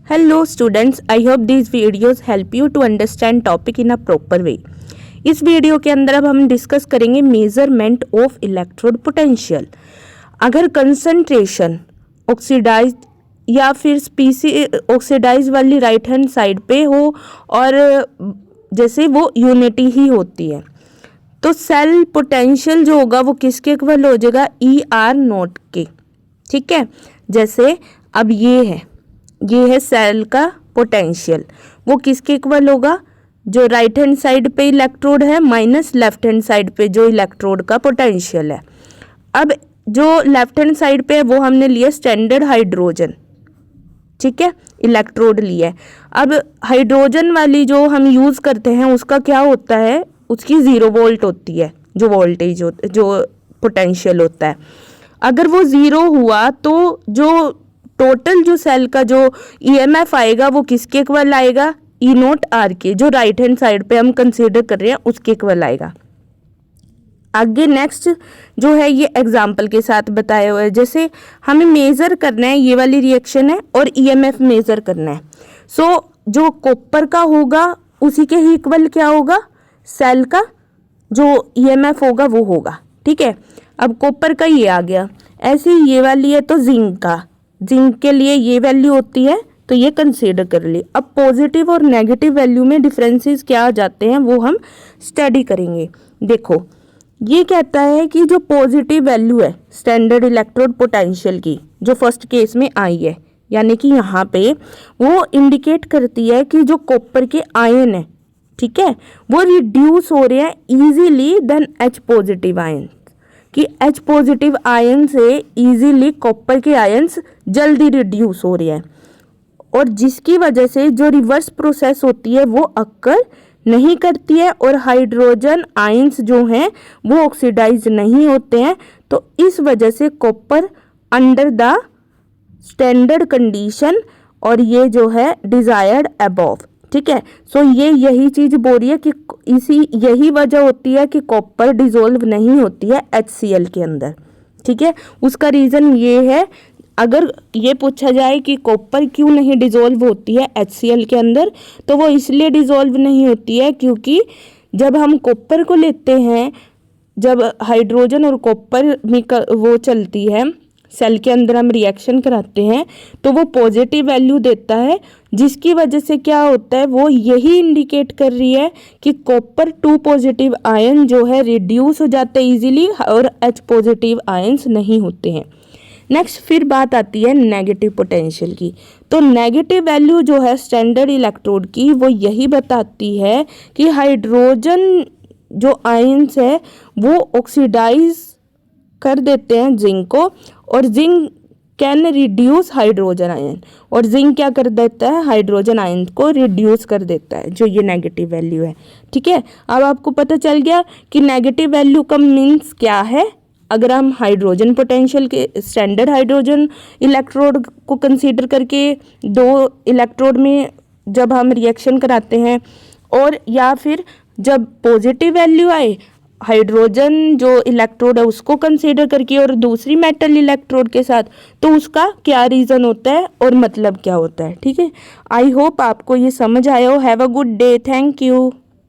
Hello students, I hope these videos help you to understand topic in a proper way. इस video के अंदर अब हम discuss करेंगे मेजरमेंट ऑफ इलेक्ट्रोड पोटेंशियल। अगर कंसंट्रेशन ऑक्सीडाइज या फिर स्पीसी ऑक्सीडाइज वाली राइट हैंड साइड पे हो और जैसे वो यूनिटी ही होती है तो सेल पोटेंशियल जो होगा वो किसके इक्वल हो जाएगा, ER0 के। ठीक है, जैसे अब ये है सेल का पोटेंशियल, वो किसके इक्वल होगा, जो राइट हैंड साइड पे इलेक्ट्रोड है माइनस लेफ्ट हैंड साइड पे जो इलेक्ट्रोड का पोटेंशियल है। अब जो लेफ्ट हैंड साइड पे है वो हमने लिया स्टैंडर्ड हाइड्रोजन, ठीक है, इलेक्ट्रोड लिया है। अब हाइड्रोजन वाली जो हम यूज़ करते हैं उसका क्या होता है, उसकी 0 वोल्ट होती है जो वोल्टेज जो पोटेंशियल होता है। अगर वो 0 हुआ तो जो टोटल जो सेल का जो EMF आएगा वो किसके इक्वल आएगा, E0R के, जो राइट हैंड साइड पे हम कंसीडर कर रहे हैं उसके इक्वल आएगा। आगे नेक्स्ट जो है ये एग्जाम्पल के साथ बताया हुआ है। जैसे हमें मेज़र करना है, ये वाली रिएक्शन है और EMF मेज़र करना है। सो जो कॉपर का होगा उसी के ही इक्वल क्या होगा, सेल का जो EMF होगा वो होगा। ठीक है, अब कॉपर का ये आ गया, ऐसे ही ये वाली है तो जिंक के लिए ये वैल्यू होती है तो ये कंसीडर कर ली। अब पॉजिटिव और नेगेटिव वैल्यू में डिफरेंसेस क्या आ जाते हैं वो हम स्टडी करेंगे। देखो ये कहता है कि जो पॉजिटिव वैल्यू है स्टैंडर्ड इलेक्ट्रोड पोटेंशियल की जो फर्स्ट केस में आई है, यानी कि यहाँ पे वो इंडिकेट करती है कि जो कॉपर के आयन है, ठीक है, वो रिड्यूस हो रहे हैं easily than H positive ion, कि H पॉजिटिव आयन से इजीली कॉपर के आयन्स जल्दी रिड्यूस हो रहे हैं, और जिसकी वजह से जो रिवर्स प्रोसेस होती है वो अक्कर नहीं करती है और हाइड्रोजन आयन्स जो हैं वो ऑक्सीडाइज नहीं होते हैं। तो इस वजह से copper under the standard condition और ये जो है डिजायर्ड अबव। ठीक है, सो ये यही चीज बोल रही है कि यही वजह होती है कि कॉपर डिसॉल्व नहीं होती है HCl के अंदर। ठीक है, उसका रीज़न ये है, अगर ये पूछा जाए कि कॉपर क्यों नहीं डिसॉल्व होती है HCl के अंदर, तो वो इसलिए डिसॉल्व नहीं होती है क्योंकि जब हम कॉपर को लेते हैं, जब हाइड्रोजन और कॉपर में वो चलती है सेल के अंदर, हम रिएक्शन कराते हैं तो वो पॉजिटिव वैल्यू देता है, जिसकी वजह से क्या होता है, वो यही इंडिकेट कर रही है कि कॉपर 2 पॉजिटिव आयन जो है रिड्यूस हो जाते हैं इजीली और H पॉजिटिव आयन्स नहीं होते हैं। नेक्स्ट फिर बात आती है नेगेटिव पोटेंशियल की। तो नेगेटिव वैल्यू जो है स्टैंडर्ड इलेक्ट्रोड की वो यही बताती है कि हाइड्रोजन जो आयन्स है वो ऑक्सीडाइज कर देते हैं जिंक को, और zinc can reduce hydrogen ion, और जिंक क्या कर देता है, हाइड्रोजन आयन को रिड्यूस कर देता है, जो ये नेगेटिव वैल्यू है। ठीक है, अब आपको पता चल गया कि नेगेटिव वैल्यू का मीन्स क्या है। अगर हम हाइड्रोजन पोटेंशियल के स्टैंडर्ड हाइड्रोजन इलेक्ट्रोड को कंसीडर करके 2 इलेक्ट्रोड में जब हम रिएक्शन कराते हैं, और या फिर जब पॉजिटिव वैल्यू आए हाइड्रोजन जो इलेक्ट्रोड है उसको कंसीडर करके और दूसरी मेटल इलेक्ट्रोड के साथ, तो उसका क्या रीज़न होता है और मतलब क्या होता है। ठीक है, आई होप आपको ये समझ आया हो। Have a good day, thank you.